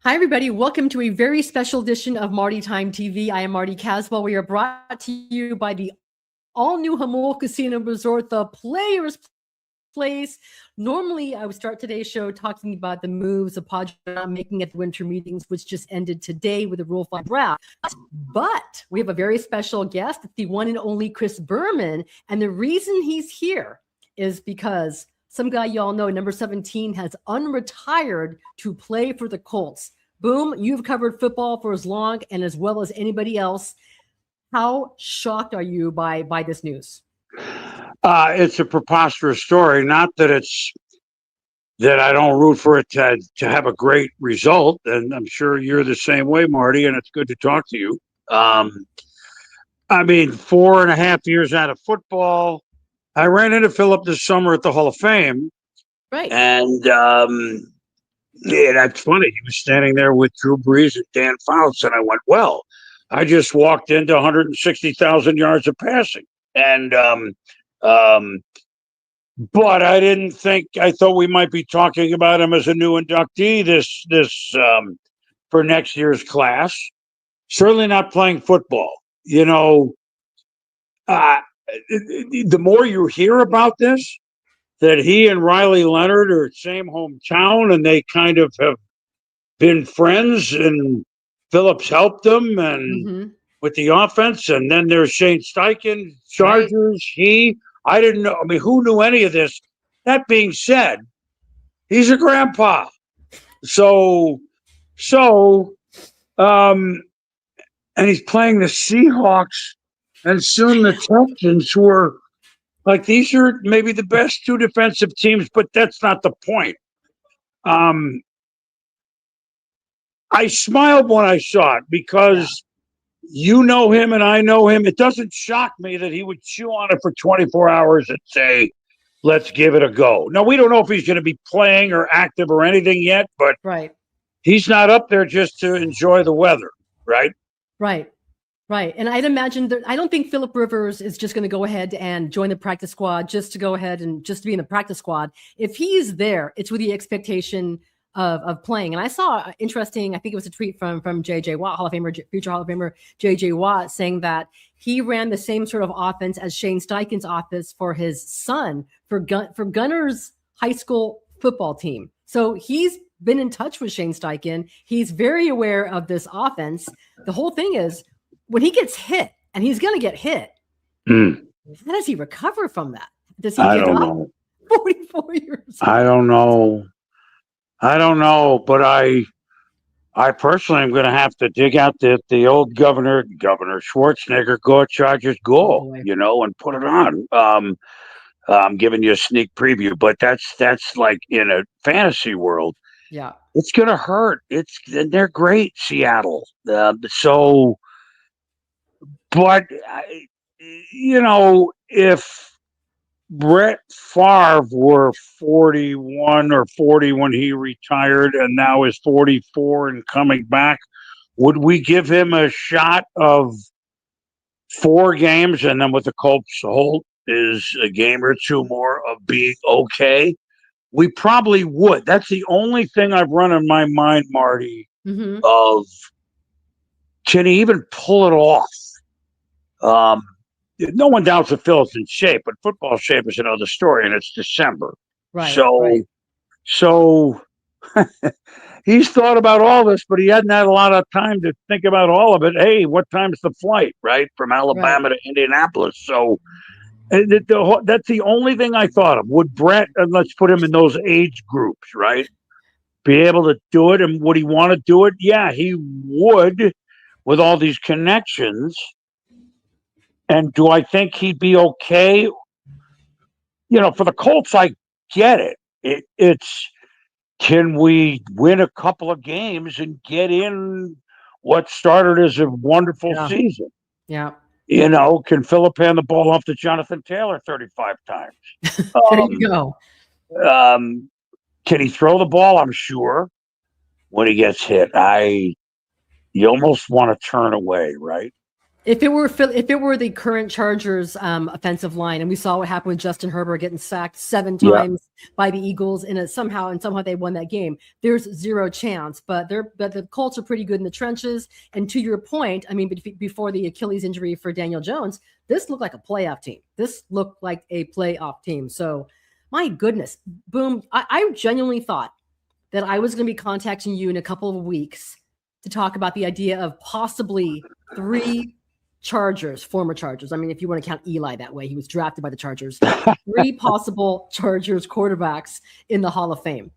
Hi, everybody. Welcome to a very special edition of Marty Time TV. I am Marty Caswell. We are brought to you by the all-new Hamul Casino Resort, the Players Place. Normally, I would start today's show talking about the moves the Padres are making at the winter meetings, which just ended today with the Rule 5 draft. But we have a very special guest, the one and only Chris Berman. And the reason he's here is because some guy y'all know, number 17, has unretired to play for the Colts. Boom, you've covered football for as long and as well as anybody else. How shocked are you by this news? It's a preposterous story. Not that I don't root for it to have a great result, and I'm sure you're the same way, Marty, and it's good to talk to you. 4.5 years out of football. I ran into Philip this summer at the Hall of Fame. Right. And that's funny. He was standing there with Drew Brees and Dan Fouts, and I went, well, I just walked into 160,000 yards of passing. And but I thought we might be talking about him as a new inductee this for next year's class. Certainly not playing football. You know, the more you hear about this, that he and Riley Leonard are same hometown and they kind of have been friends, and Phillips helped them and with the offense. And then there's Shane Steichen, Chargers. Right. I didn't know. I mean, who knew any of this? That being said, he's a grandpa. And he's playing the Seahawks, and soon the Texans, who are like, these are maybe the best two defensive teams, but that's not the point. I smiled when I saw it because you know him and I know him. It doesn't shock me that he would chew on it for 24 hours and say, let's give it a go. Now, we don't know if he's going to be playing or active or anything yet, but he's not up there just to enjoy the weather, right? Right. And I'd imagine that I don't think Phillip Rivers is just going to go ahead and join the practice squad just to go ahead and just to be in the practice squad. If he's there, it's with the expectation of playing. And I saw interesting, I think it was a tweet from J.J. Watt, Hall of Famer, future Hall of Famer J.J. Watt, saying that he ran the same sort of offense as Shane Steichen's offense for his son, for Gunner's high school football team. So he's been in touch with Shane Steichen. He's very aware of this offense. The whole thing is, when he gets hit, and he's going to get hit, how does he recover from that? Does he get up? 44 years old. I don't know, but I personally am going to have to dig out the old Governor Schwarzenegger "Go Chargers Go," and put it on. I'm giving you a sneak preview, but that's like in a fantasy world. Yeah, it's going to hurt. They're great, Seattle. But, if Brett Favre were 41 or 40 when he retired and now is 44 and coming back, would we give him a shot of 4 games and then with the Colts hold is a game or two more of being okay? We probably would. That's the only thing I've run in my mind, Marty, of can he even pull it off? No one doubts that Phil's in shape, but football shape is another story, and it's December. So he's thought about all this, but he hadn't had a lot of time to think about all of it. Hey, what time's the flight, right, from Alabama to Indianapolis? So that's the only thing I thought of. Would Brett, and let's put him in those age groups, right, be able to do it, and would he want to do it? Yeah, he would, with all these connections. And do I think he'd be okay? For the Colts, I get it. It's can we win a couple of games and get in what started as a wonderful season? Yeah. Can Phillip hand the ball off to Jonathan Taylor 35 times? There you go. Can he throw the ball? I'm sure. When he gets hit, you almost want to turn away, right? If it were the current Chargers offensive line, and we saw what happened with Justin Herbert getting sacked 7 times by the Eagles, and somehow they won that game, there's zero chance. But the Colts are pretty good in the trenches. And to your point, I mean, before the Achilles injury for Daniel Jones, this looked like a playoff team. So, my goodness, Boom! I genuinely thought that I was going to be contacting you in a couple of weeks to talk about the idea of possibly 3 former Chargers. I mean, if you want to count Eli that way, he was drafted by the Chargers. 3 possible Chargers quarterbacks in the Hall of Fame.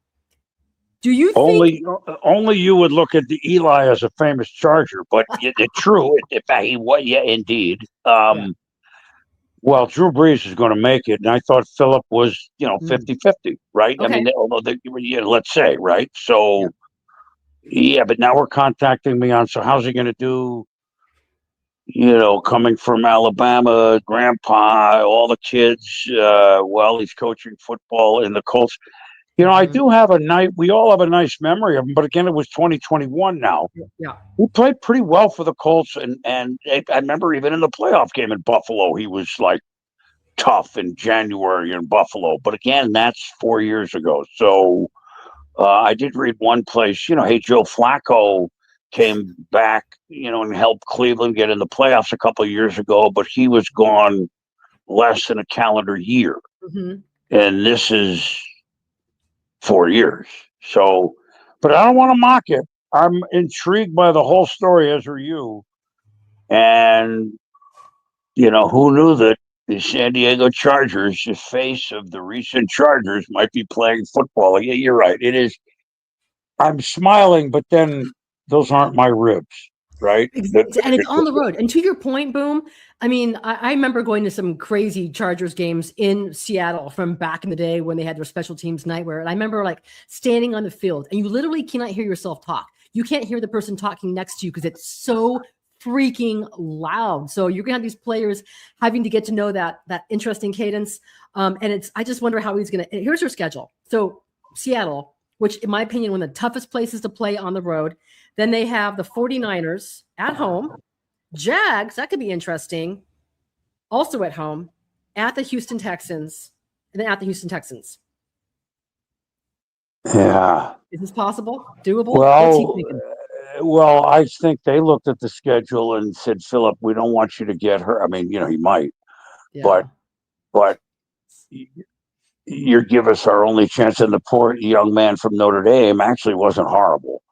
Do you think only you would look at the Eli as a famous Charger, but it's true. In fact, he was, indeed. Well, Drew Brees is going to make it, and I thought Phillip was, 50-50, right? Okay. I mean, although let's say, right? So, but now we're contacting me on. So, how's he going to do? Coming from Alabama, grandpa, all the kids, while he's coaching football in the Colts. I do have we all have a nice memory of him, but again, it was 2021 now. Yeah. He played pretty well for the Colts, and I remember even in the playoff game in Buffalo, he was like tough in January in Buffalo. But again, that's 4 years ago. So I did read one place, hey, Joe Flacco came back, and helped Cleveland get in the playoffs a couple of years ago, but he was gone less than a calendar year. Mm-hmm. And this is 4 years. So, but I don't want to mock it. I'm intrigued by the whole story, as are you. And, who knew that the San Diego Chargers, the face of the recent Chargers, might be playing football. Yeah, you're right. It is. I'm smiling, but then those aren't my ribs, right? And it's on the road. And to your point, Boom, I mean, I remember going to some crazy Chargers games in Seattle from back in the day when they had their special teams nightwear. And I remember like standing on the field, and you literally cannot hear yourself talk. You can't hear the person talking next to you because it's so freaking loud. So you're gonna have these players having to get to know that interesting cadence. And I just wonder how he's gonna. Here's your schedule. So Seattle, which in my opinion, one of the toughest places to play on the road. Then they have the 49ers at home, Jags, that could be interesting, also at home, at the Houston Texans, and then at the Houston Texans. Yeah. Is this possible? Doable? What's he thinking? Well, I think they looked at the schedule and said, Phillip, we don't want you to get hurt. I mean, he might, but you give us our only chance. And the poor young man from Notre Dame actually wasn't horrible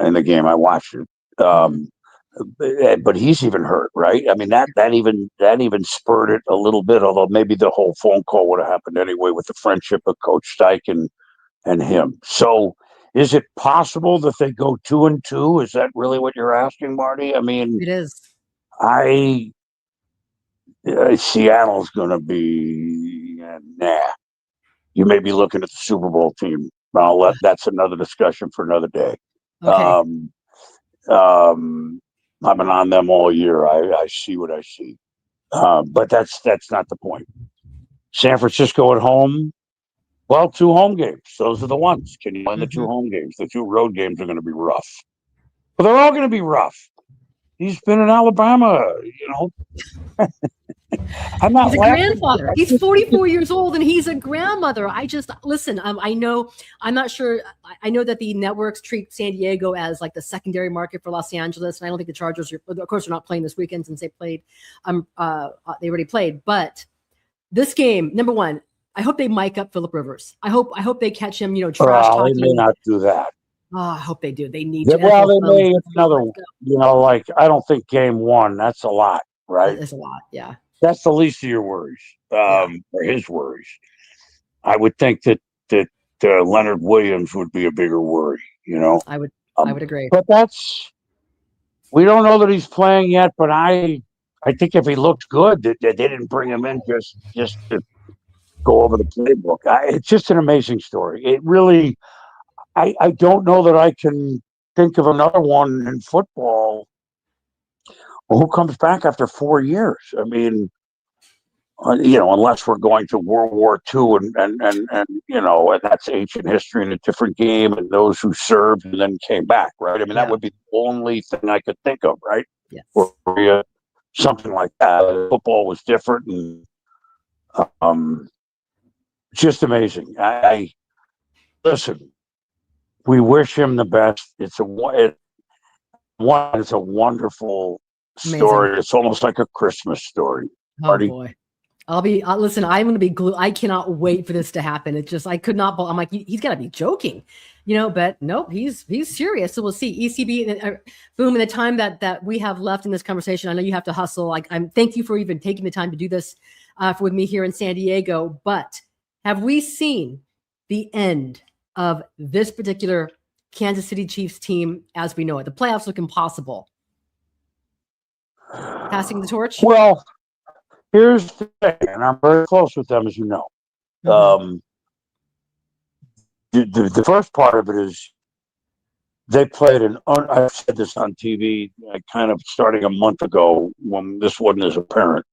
in the game. I watched it. But he's even hurt, right? I mean, that even spurred it a little bit, although maybe the whole phone call would have happened anyway with the friendship of Coach Steichen and him. So is it possible that they go 2-2? Is that really what you're asking, Marty? I mean, it is. Seattle's going to be, nah. You may be looking at the Super Bowl team. That's another discussion for another day. Okay. I've been on them all year. I see what I see. But that's not the point. San Francisco at home. Well, 2 home games. Those are the ones. Can you win the 2 home games? The 2 road games are going to be rough. But they're all going to be rough. He's been in Alabama, I'm not. He's a grandfather. He's 44 years old, and he's a grandmother. Listen. I know. I'm not sure. I know that the networks treat San Diego as like the secondary market for Los Angeles, and I don't think the Chargers are. Of course, they're not playing this weekend since they played. They already played. But this game, number one, I hope they mic up Phillip Rivers. I hope they catch him. Trash talking. They may not do that. Oh, I hope they do. They need to. Well, they may another one. I don't think game 1. That's a lot, right? That's a lot. Yeah. That's the least of your worries, or his worries. I would think that Leonard Williams would be a bigger worry. I would agree. But we don't know that he's playing yet. But I think if he looked good, that they didn't bring him in just to go over the playbook. It's just an amazing story. It really. I don't know that I can think of another one in football. Well, who comes back after 4 years? I mean, unless we're going to World War II and that's ancient history in a different game, and those who served and then came back, right? I mean, that would be the only thing I could think of, right? Yes. Where you something like that. Football was different, and just amazing. I listen. We wish him the best. It's a wonderful story. Amazing. It's almost like a Christmas story. Oh Marty. boy. Listen, I'm going to be glued. I cannot wait for this to happen. It just, I could not, I'm like, he's got to be joking, but nope, he's serious. So we'll see. ECB, boom, in the time that we have left in this conversation, I know you have to hustle. Thank you for even taking the time to do this with me here in San Diego. But have we seen the end of this particular Kansas City Chiefs team as we know it? The playoffs look impossible. Passing the torch? Well, here's the thing, and I'm very close with them, as you know. Mm-hmm. The first part of it is they played I've said this on TV kind of starting a month ago when this wasn't as apparent.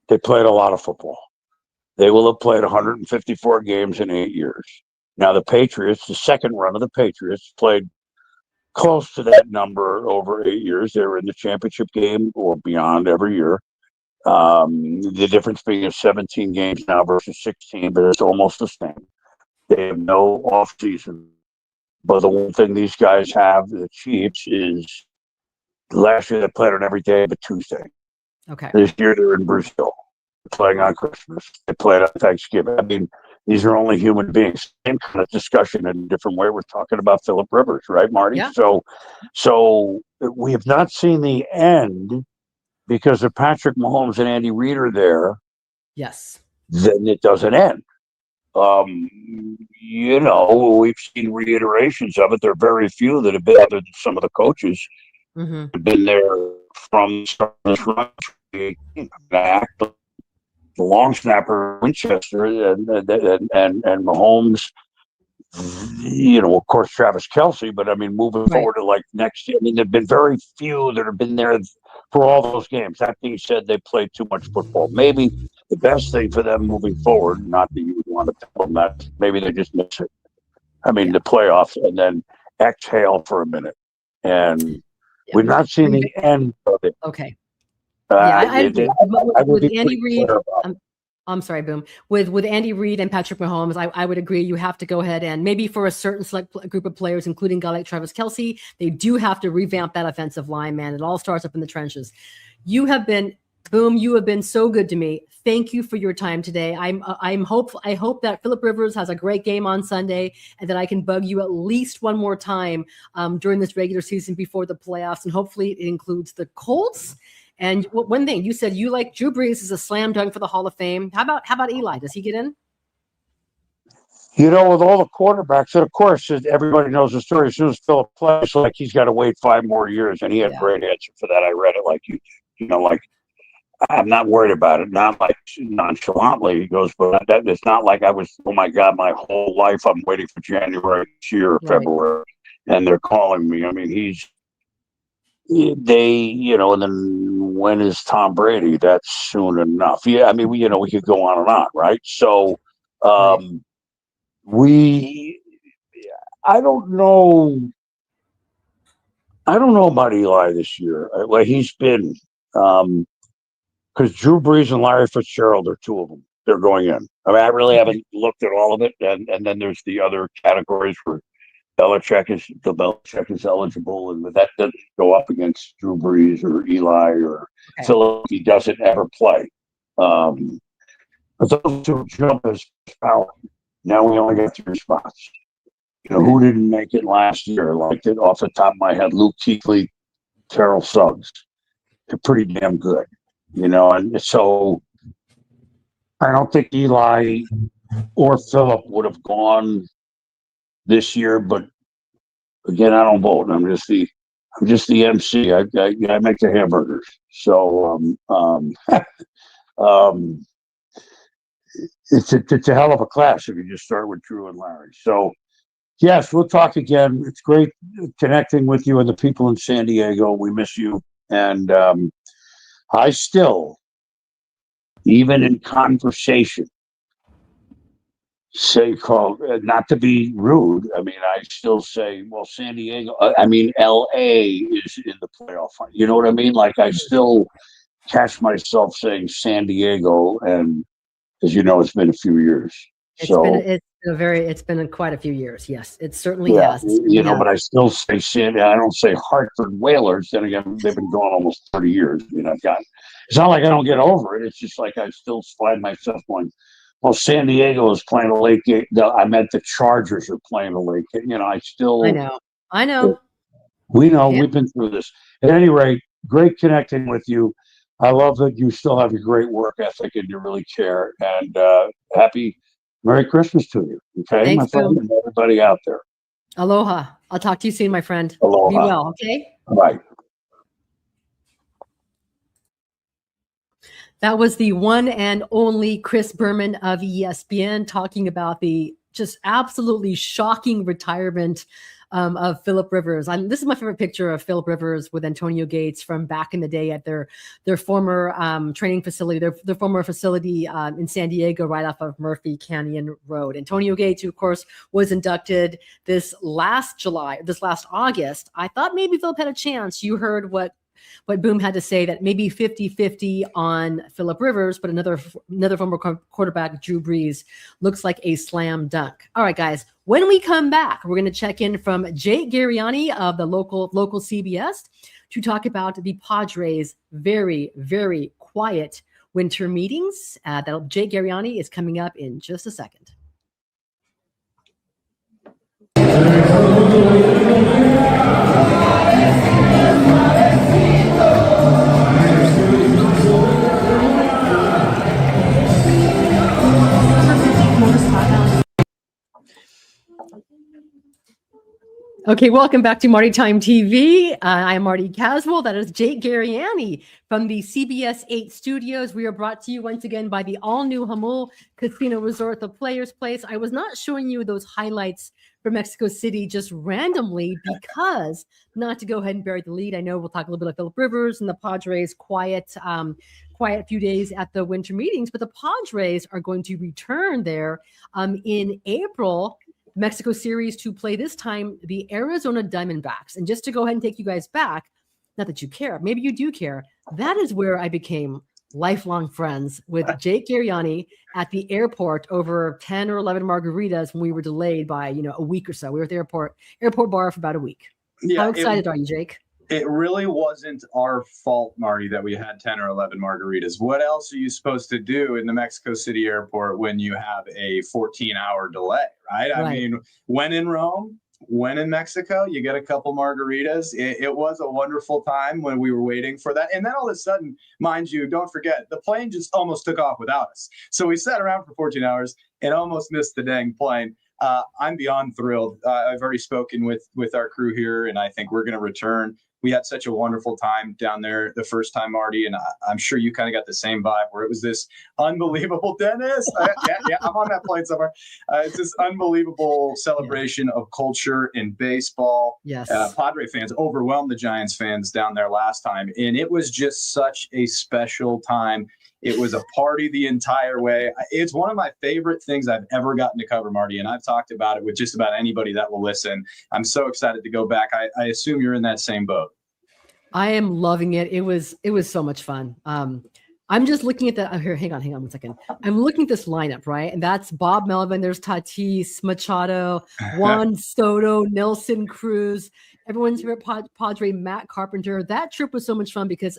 They played a lot of football. They will have played 154 games in 8 years. Now, the Patriots, the second run of the Patriots, played close to that number over 8 years. They were in the championship game or beyond every year. The difference being is 17 games now versus 16, but it's almost the same. They have no off season. But the one thing these guys have, the Chiefs, is last year they played on every day but Tuesday. Okay. This year they're in Brazil, playing on Christmas. They played on Thanksgiving. I mean, these are only human beings. Same kind of discussion in a different way. We're talking about Philip Rivers, right, Marty? Yeah. So we have not seen the end. Because if Patrick Mahomes and Andy Reid are there, yes, then it doesn't end. We've seen reiterations of it. There are very few that have been other than some of the coaches have been there from this run. The long snapper Winchester and Mahomes. Of course, Travis Kelce, but I mean, moving forward to like next year, I mean, there have been very few that have been there for all those games. That being said, they played too much football. Maybe the best thing for them moving forward, not that you would want to tell them that, maybe they just miss it. I mean, the playoffs and then exhale for a minute. And we've not seen the end of it. Okay. I with Andy Reid. I'm sorry, Boom. With Andy Reid and Patrick Mahomes, I would agree. You have to go ahead and maybe for a certain select group of players, including a guy like Travis Kelce, they do have to revamp that offensive line, man. It all starts up in the trenches. You have been, Boom, you have been so good to me. Thank you for your time today. I hope that Philip Rivers has a great game on Sunday and that I can bug you at least one more time during this regular season before the playoffs. And hopefully it includes the Colts. And one thing you said, you like Drew Brees is a slam dunk for the Hall of Fame. How about Eli? Does he get in? With all the quarterbacks, and of course, everybody knows the story. As soon as Philip plays, like he's got to wait 5 more years, and he had a great answer for that. I read it like like I'm not worried about it. Not like nonchalantly. He goes, but it's not like I was. Oh my God, my whole life I'm waiting for January this year or February, and they're calling me. I mean, and then when is Tom Brady? That's soon enough. Yeah, I mean, we could go on and on, right? So, I don't know. I don't know about Eli this year. Like he's been, because Drew Brees and Larry Fitzgerald are 2 of them. They're going in. I mean, I really haven't looked at all of it, and then there's the other categories where Belichick is eligible, and that doesn't go up against Drew Brees or Eli or Philip. He doesn't ever play. But those 2 jump as power. Now we only got 3 spots. Who didn't make it last year? Like it off the top of my head, Luke Kuechly, Terrell Suggs. They're pretty damn good. And so I don't think Eli or Philip would have gone this year, but again, I don't vote. I'm just the MC. I make the hamburgers. So it's a hell of a class if you just start with Drew and Larry. So yes, we'll talk again. It's great connecting with you and the people in San Diego. We miss you, and I still, even in conversation, say not to be rude. I mean, I still say, well, San Diego. I mean, LA is in the playoff. You know what I mean? Like I still catch myself saying San Diego, and as you know, it's been a few years. It's been quite a few years. Yes, it certainly Yeah, has. but I still say I don't say Hartford Whalers. Then again, they've been going almost 30 years. It's not like I don't get over it. It's just like I still find myself going, well, San Diego is playing a late game. I meant the Chargers are playing a late game. I know. We know we've been through this. At any rate, great connecting with you. I love that you still have a great work ethic and you really care. And happy Merry Christmas to you. Okay, Thanks, my friend, and everybody out there. Aloha. I'll talk to you soon, my friend. Aloha. Be well, okay? Bye. That was the one and only Chris Berman of ESPN talking about the just absolutely shocking retirement of Philip Rivers. This is my favorite picture of Philip Rivers with Antonio Gates from back in the day at their former training facility, their former facility in San Diego, right off of Murphy Canyon Road. Antonio Gates, who of course was inducted this last August. I thought maybe Philip had a chance. You heard what Boom had to say, that maybe 50-50 on Philip Rivers, but another former quarterback, Drew Brees, looks like a slam dunk. All right, guys, when we come back, we're going to check in from Jake Garegnani of the local CBS to talk about the Padres' very, very quiet winter meetings. Jake Garegnani is coming up in just a second. Okay, welcome back to Marty Time TV. I am Marty Caswell. That is Jake Garegnani from the CBS 8 studios. We are brought to you once again by the all-new Hamul Casino Resort, the Players Place. I was not showing you those highlights from Mexico City just randomly because, not to go ahead and bury the lead, I know we'll talk a little bit of Philip Rivers and the Padres' quiet few days at the winter meetings, but the Padres are going to return there in April, Mexico series, to play this time the Arizona Diamondbacks. And just to go ahead and take you guys back, not that you care, maybe you do care, that is where I became lifelong friends with Jake Garegnani at the airport over 10 or 11 margaritas when we were delayed by a week or so. We were at the airport bar for about a week. How excited are you, Jake? It really wasn't our fault, Marty, that we had 10 or 11 margaritas. What else are you supposed to do in the Mexico City airport when you have a 14-hour delay, right? I mean, when in Rome, when in Mexico, you get a couple margaritas. It was a wonderful time when we were waiting for that. And then all of a sudden, mind you, don't forget, the plane just almost took off without us. So we sat around for 14 hours and almost missed the dang plane. I'm beyond thrilled. I've already spoken with our crew here, and I think we're going to return. We had such a wonderful time down there the first time, Marty, and I'm sure you kind of got the same vibe where it was this unbelievable, Dennis. Yeah, I'm on that plane somewhere. It's this unbelievable celebration of culture in baseball. Yes. Padre fans overwhelmed the Giants fans down there last time, and it was just such a special time. It was a party the entire way. It's one of my favorite things I've ever gotten to cover, Marty, and I've talked about it with just about anybody that will listen. I'm so excited to go back. I assume you're in that same boat. I am loving it. It was so much fun. I'm just looking at that. Here, hang on 1 second. I'm looking at this lineup, right? And that's Bob Melvin. There's Tatis, Machado, Juan Soto, Nelson Cruz, everyone's favorite Padre, Matt Carpenter. That trip was so much fun because,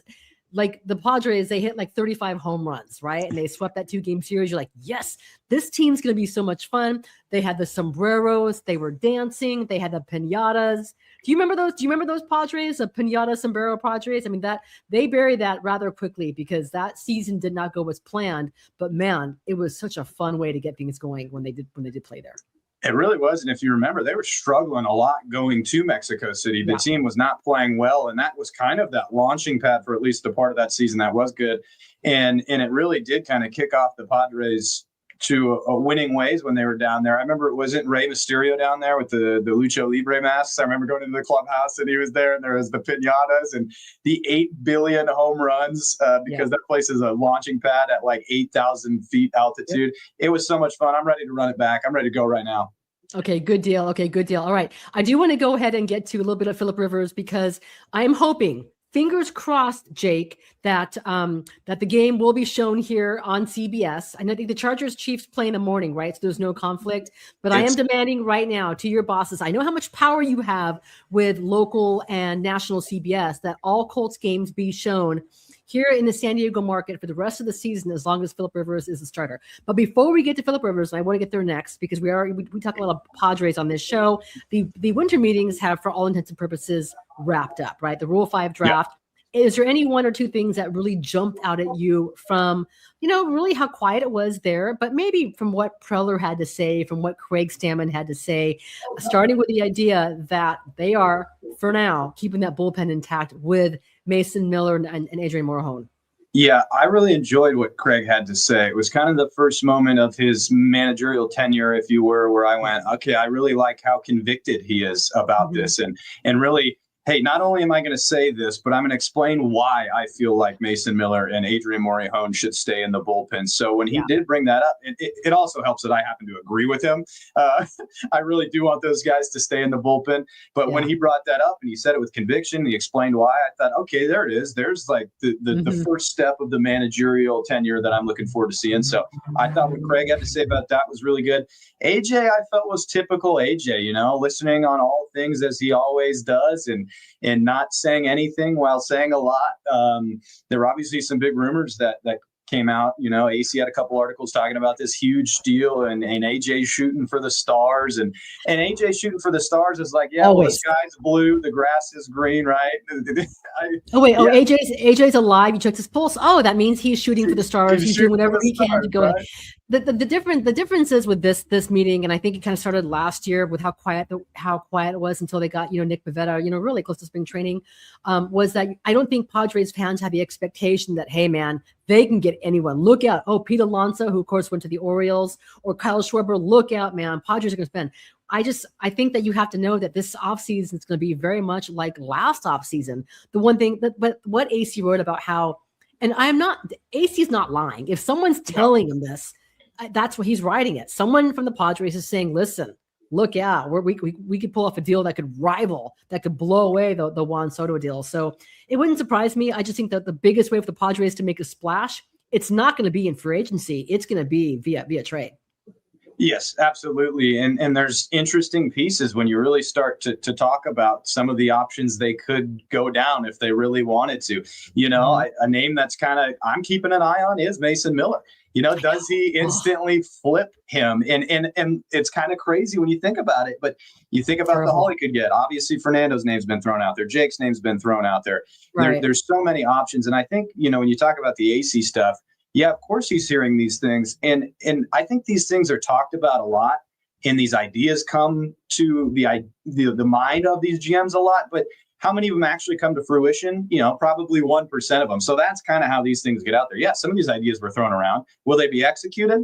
like, the Padres, they hit like 35 home runs, right? And they swept that 2-game series. You're like, yes, this team's going to be so much fun. They had the sombreros. They were dancing. They had the piñatas. Do you remember those? Do you remember those Padres, the piñata sombrero Padres? I mean, that they buried that rather quickly because that season did not go as planned. But man, it was such a fun way to get things going when they did play there. It really was. And if you remember, they were struggling a lot going to Mexico City. The team was not playing well. And that was kind of that launching pad for at least a part of that season that was good. And it really did kind of kick off the Padres to winning ways when they were down there. I remember, it wasn't Rey Mysterio down there with the Lucha Libre masks. I remember going into the clubhouse and he was there, and there was the piñatas and the 8 billion home runs because that place is a launching pad at like 8,000 feet altitude. It was so much fun. I'm ready to run it back. I'm ready to go right now. Okay, good deal. All right. I do want to go ahead and get to a little bit of Philip Rivers because I'm hoping fingers crossed, Jake, that that the game will be shown here on CBS. And I think the Chargers Chiefs play in the morning, right? So there's no conflict. But I am demanding right now to your bosses, I know how much power you have with local and national CBS, that all Colts games be shown here in the San Diego market for the rest of the season, as long as Philip Rivers is the starter. But before we get to Philip Rivers, and I want to get there next, because we talk a lot of Padres on this show. The winter meetings have, for all intents and purposes, wrapped up, right? The Rule 5 draft. Yeah. Is there any one or two things that really jumped out at you from, really how quiet it was there, but maybe from what Preller had to say, from what Craig Stammen had to say, starting with the idea that they are, for now, keeping that bullpen intact with Mason Miller and Adrian Morejon? Yeah, I really enjoyed what Craig had to say. It was kind of the first moment of his managerial tenure, if you were, where I went, okay, I really like how convicted he is about this. And really, hey, not only am I going to say this, but I'm going to explain why I feel like Mason Miller and Adrian Morejon should stay in the bullpen. So when he did bring that up, it also helps that I happen to agree with him. I really do want those guys to stay in the bullpen. But when he brought that up and he said it with conviction, he explained why, I thought, okay, there it is. There's like the first step of the managerial tenure that I'm looking forward to seeing. So I thought what Craig had to say about that was really good. AJ, I felt, was typical AJ, listening on all things as he always does, and not saying anything while saying a lot. There were obviously some big rumors that came out. AC had a couple articles talking about this huge deal, and AJ shooting for the stars, and AJ shooting for the stars is like, well, the sky's blue, the grass is green, right? AJ's alive. You checked his pulse. Oh, that means he's shooting for the stars. He's doing whatever he can to go ahead. The differences with this meeting, and I think it kind of started last year with how quiet it was until they got Nick Pivetta really close to spring training, was that I don't think Padres fans had the expectation that, hey man, they can get anyone. Look out! Oh, Pete Alonso, who of course went to the Orioles, or Kyle Schwarber. Look out, man! Padres are going to spend. I think that you have to know that this offseason is going to be very much like last offseason. The one thing but what AC wrote about how, and AC is not lying. If someone's telling him this, that's what he's writing it. Someone from the Padres is saying, listen, look out, we could pull off a deal that could blow away the Juan Soto deal. So it wouldn't surprise me. I just think that the biggest way for the Padres to make a splash, it's not going to be in free agency. It's going to be via trade. Yes, absolutely. And there's interesting pieces when you really start to talk about some of the options they could go down if they really wanted to. A name that's I'm keeping an eye on is Mason Miller. Does he instantly flip him? And it's kind of crazy when you think about it, but you think about the haul he could get. Obviously, Fernando's name's been thrown out there. Jake's name's been thrown out there. Right. There's so many options. And I think, when you talk about the AC stuff, yeah, of course he's hearing these things. And I think these things are talked about a lot, and these ideas come to the mind of these GMs a lot, but how many of them actually come to fruition? Probably 1% of them. So that's kind of how these things get out there. Yeah, some of these ideas were thrown around. Will they be executed?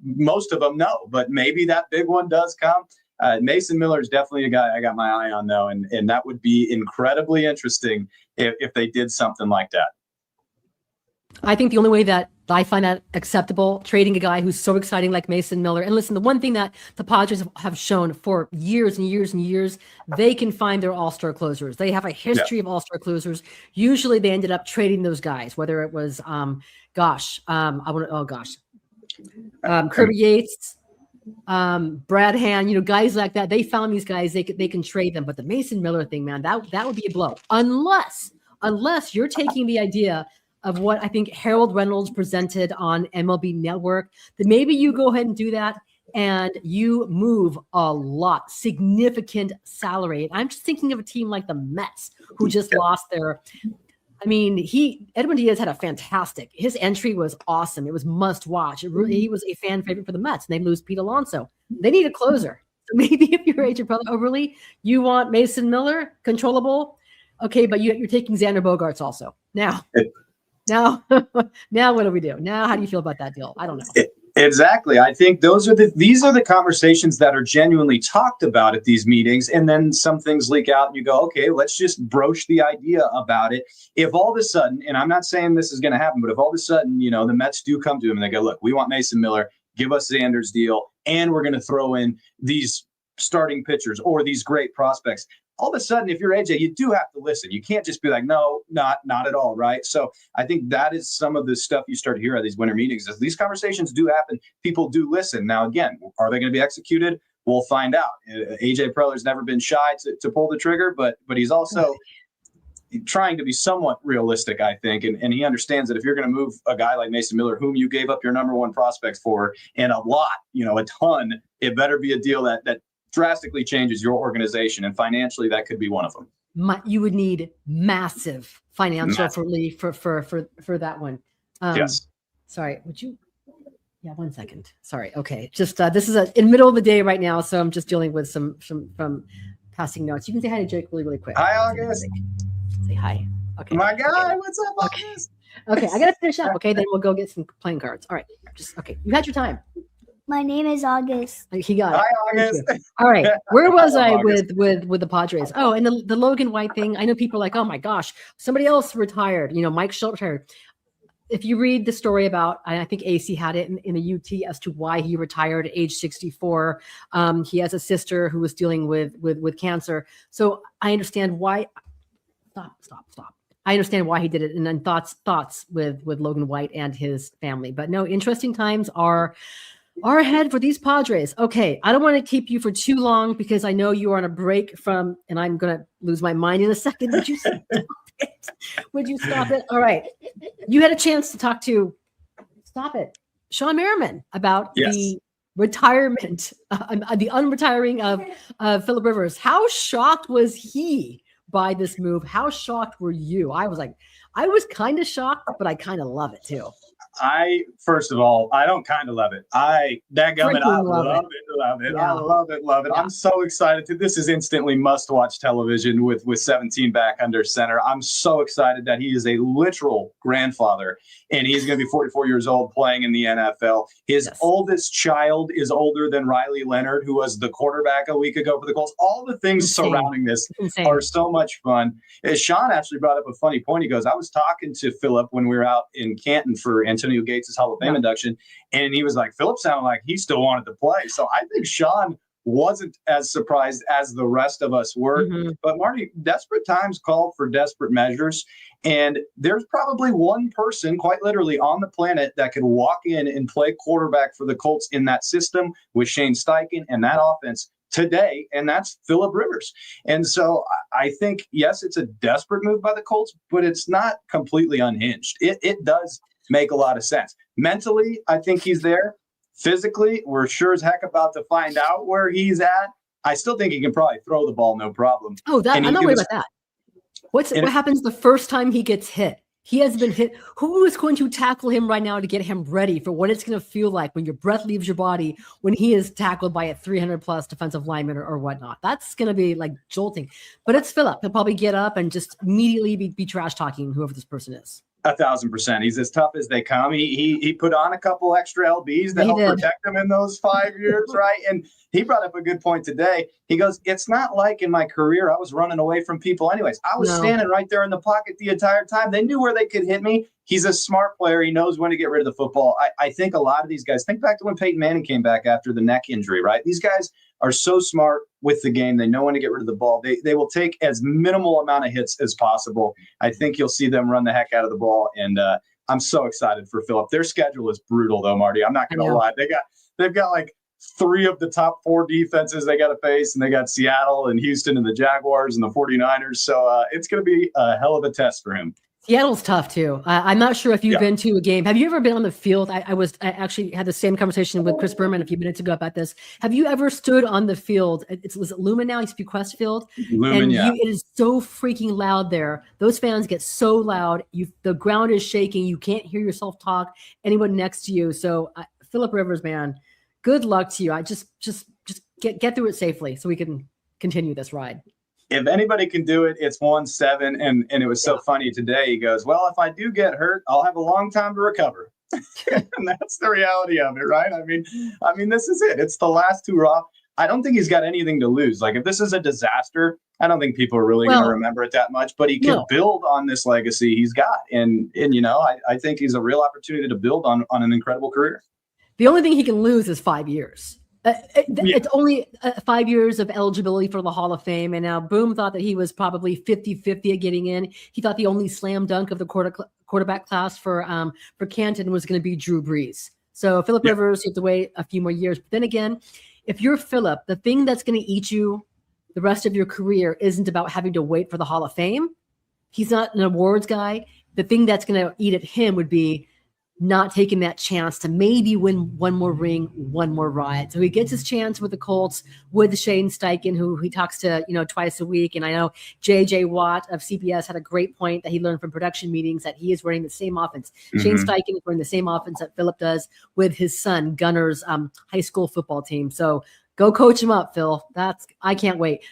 Most of them, no. But maybe that big one does come. Mason Miller is definitely a guy I got my eye on, though. And that would be incredibly interesting if they did something like that. I think the only way that I find that acceptable, trading a guy who's so exciting like Mason Miller. And listen, the one thing that the Padres have shown for years and years and years, they can find their all-star closers. They have a history of all-star closers. Usually they ended up trading those guys, whether it was, Kirby Yates, Brad Hand, guys like that. They found these guys, they can trade them. But the Mason Miller thing, man, that would be a blow. Unless you're taking the idea of what I think Harold Reynolds presented on MLB Network, that maybe you go ahead and do that and you move a lot, significant salary. And I'm just thinking of a team like the Mets, who just lost their, Edwin Diaz had his entry was awesome. It was must watch. He was a fan favorite for the Mets, and they lose Pete Alonso. They need a closer. So maybe if you're Agent Preller, really, you want Mason Miller, controllable. Okay, but you're taking Xander Bogaerts also. Now what do we do? Now, how do you feel about that deal? I don't know. Exactly. I think these are the conversations that are genuinely talked about at these meetings. And then some things leak out and you go, okay, let's just broach the idea about it. If all of a sudden, and I'm not saying this is going to happen, but if all of a sudden, the Mets do come to him and they go, look, we want Mason Miller, give us Xander's deal, and we're going to throw in these starting pitchers or these great prospects, all of a sudden, if you're AJ, you do have to listen. You can't just be like, no, not at all, right? So I think that is some of the stuff you start to hear at these winter meetings. Is these conversations do happen. People do listen. Now, again, are they going to be executed? We'll find out. AJ Preller's never been shy to pull the trigger, but he's also trying to be somewhat realistic, I think, and he understands that if you're going to move a guy like Mason Miller, whom you gave up your number one prospects for, and a lot, a ton, it better be a deal that drastically changes your organization, and financially that could be one of them. You would need massive financial relief for that one. Yes. Sorry, would you? Yeah, 1 second. Sorry. Okay, just this is in the middle of the day right now, so I'm just dealing with some from passing notes. You can say hi to Jake really quick. Hi, August. Say hi. Okay. My guy, okay. What's up, August? Okay, I gotta finish up. Okay, then we'll go get some playing cards. All right, you had your time. My name is August. He got it. Hi, August. All right. Where was I August. with the Padres? Oh, and the Logan White thing. I know people are like, oh my gosh, somebody else retired. Mike Schultz retired. If you read the story about, I think AC had it in the UT as to why he retired at age 64. He has a sister who was dealing with cancer. So I understand why. Stop. I understand why he did it. And then thoughts with Logan White and his family. But no, interesting times are ahead for these Padres. Okay, I don't want to keep you for too long because I know you are on a break from, and I'm going to lose my mind in a second. Would you stop it? Would you stop it? All right. You had a chance to talk to, Sean Merriman about the retirement, the unretiring of Phillip Rivers. How shocked was he by this move? How shocked were you? I was kind of shocked, but I kind of love it too. First of all, I don't kind of love it. I love it. Yeah. I love it. Yeah. I'm so excited. This is instantly must-watch television with 17 back under center. I'm so excited that he is a literal grandfather, and he's going to be 44 years old playing in the NFL. His oldest child is older than Riley Leonard, who was the quarterback a week ago for the Colts. All the things surrounding this are so much fun. Sean actually brought up a funny point. He goes, I was talking to Phillip when we were out in Canton for Antonio Gates' Hall of Fame induction, and he was like, Phillip sounded like he still wanted to play. So I think Sean wasn't as surprised as the rest of us were. Mm-hmm. But Marty, desperate times call for desperate measures. And there's probably one person, quite literally, on the planet that could walk in and play quarterback for the Colts in that system with Shane Steichen and that offense today, and that's Phillip Rivers. And so I think, yes, it's a desperate move by the Colts, but it's not completely unhinged. It does make a lot of sense. Mentally, I think he's there. Physically, we're sure as heck about to find out where he's at. I still think he can probably throw the ball, no problem. Oh, I'm not worried about that. What happens the first time he gets hit? He has been hit. Who is going to tackle him right now to get him ready for what it's going to feel like when your breath leaves your body when he is tackled by a 300-plus defensive lineman or whatnot? That's going to be like jolting. But it's Phillip. He'll probably get up and just immediately be trash talking whoever this person is. 1,000%. He's as tough as they come. He put on a couple extra LBs to help protect him in those 5 years, right? And he brought up a good point today. He goes, it's not like in my career I was running away from people anyways. I was standing right there in the pocket the entire time. They knew where they could hit me. He's a smart player. He knows when to get rid of the football. I think a lot of these guys, think back to when Peyton Manning came back after the neck injury, right? These guys are so smart with the game. They know when to get rid of the ball. They will take as minimal amount of hits as possible. I think you'll see them run the heck out of the ball. And I'm so excited for Phillip. Their schedule is brutal though, Marty. I'm not going to lie. They've got like 3 of the top 4 defenses they got to face, and they got Seattle and Houston and the Jaguars and the 49ers. So it's going to be a hell of a test for him. Seattle's tough too. I'm not sure if you've been to a game. Have you ever been on the field? I actually had the same conversation with Chris Berman a few minutes ago about this. Have you ever stood on the field? Was it Lumen now? It used to be Quest Field. Lumen, it is so freaking loud there. Those fans get so loud. The ground is shaking. You can't hear yourself talk. Anyone next to you. So Phillip Rivers, man, good luck to you. I just get through it safely so we can continue this ride. If anybody can do it, it's 1-7. And it was so funny today. He goes, well, if I do get hurt, I'll have a long time to recover. And that's the reality of it, right? I mean, this is it. It's the last hurrah. I don't think he's got anything to lose. Like if this is a disaster, I don't think people are really going to remember it that much, but he can build on this legacy he's got. And I think he's a real opportunity to build on an incredible career. The only thing he can lose is 5 years. It's only 5 years of eligibility for the Hall of Fame. And now Boom thought that he was probably 50-50 at getting in. He thought the only slam dunk of the quarterback class for Canton was going to be Drew Brees. So Phillip Rivers, you have to wait a few more years. But then again, if you're Phillip, the thing that's going to eat you the rest of your career isn't about having to wait for the Hall of Fame. He's not an awards guy. The thing that's going to eat at him would be not taking that chance to maybe win one more ring, one more ride. So he gets his chance with the Colts, with Shane Steichen, who he talks to, twice a week. And I know J.J. Watt of CBS had a great point that he learned from production meetings that he is running the same offense. Shane Steichen is running the same offense that Phillip does with his son, Gunner's high school football team. So go coach him up, Phil. I can't wait.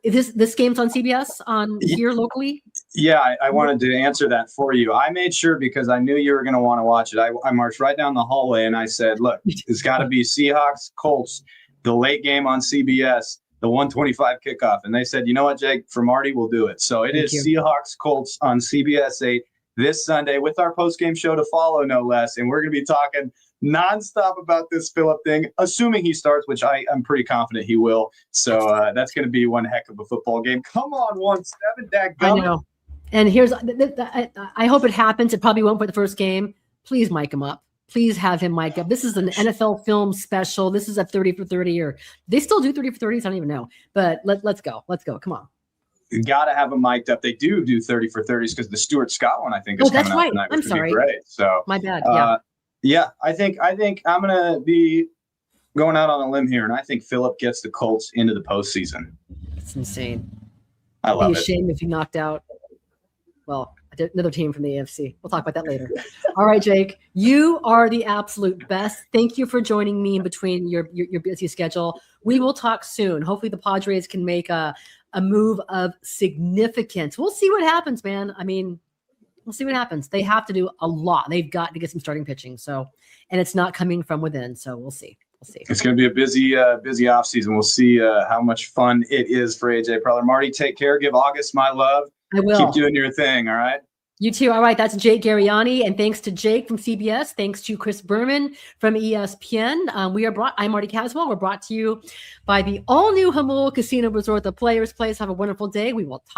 This game's on CBS here locally? Yeah, I wanted to answer that for you. I made sure because I knew you were going to want to watch it. I marched right down the hallway and I said, look, it's got to be Seahawks, Colts, the late game on CBS, the 1:25 kickoff. And they said, you know what, Jake, for Marty, we'll do it. So it is Seahawks, Colts on CBS 8 this Sunday with our post-game show to follow, no less. And we're going to be talking nonstop about this Phillip thing, assuming he starts, which I'm pretty confident he will. So that's going to be one heck of a football game. Come on, 1-7, dadgummit. I know. And here's, I hope it happens. It probably won't for the first game. Please mic him up. Please have him mic up. This is an NFL film special. This is a 30 for 30, or they still do 30 for 30s. I don't even know. But let's go. Let's go. Come on. You got to have them mic'd up. They do 30 for 30s because the Stuart Scott one, I think, is coming out tonight. I'm sorry. Great. So my bad. Yeah, I think I'm gonna be going out on a limb here, and I think Phillip gets the Colts into the postseason. It's insane. I love it. It'd be a shame if he knocked out, another team from the AFC. We'll talk about that later. All right, Jake, you are the absolute best. Thank you for joining me in between your busy schedule. We will talk soon. Hopefully, the Padres can make a move of significance. We'll see what happens, man. I mean, we'll see what happens. They have to do a lot. They've got to get some starting pitching. So, and it's not coming from within. So we'll see. It's going to be a busy offseason. We'll see how much fun it is for AJ Preller. Marty, take care. Give August my love. I will. Keep doing your thing. All right. You too. All right. That's Jake Garegnani. And thanks to Jake from CBS. Thanks to Chris Berman from ESPN. I'm Marty Caswell. We're brought to you by the all-new Hamul Casino Resort, the Players Place. Have a wonderful day. We will talk.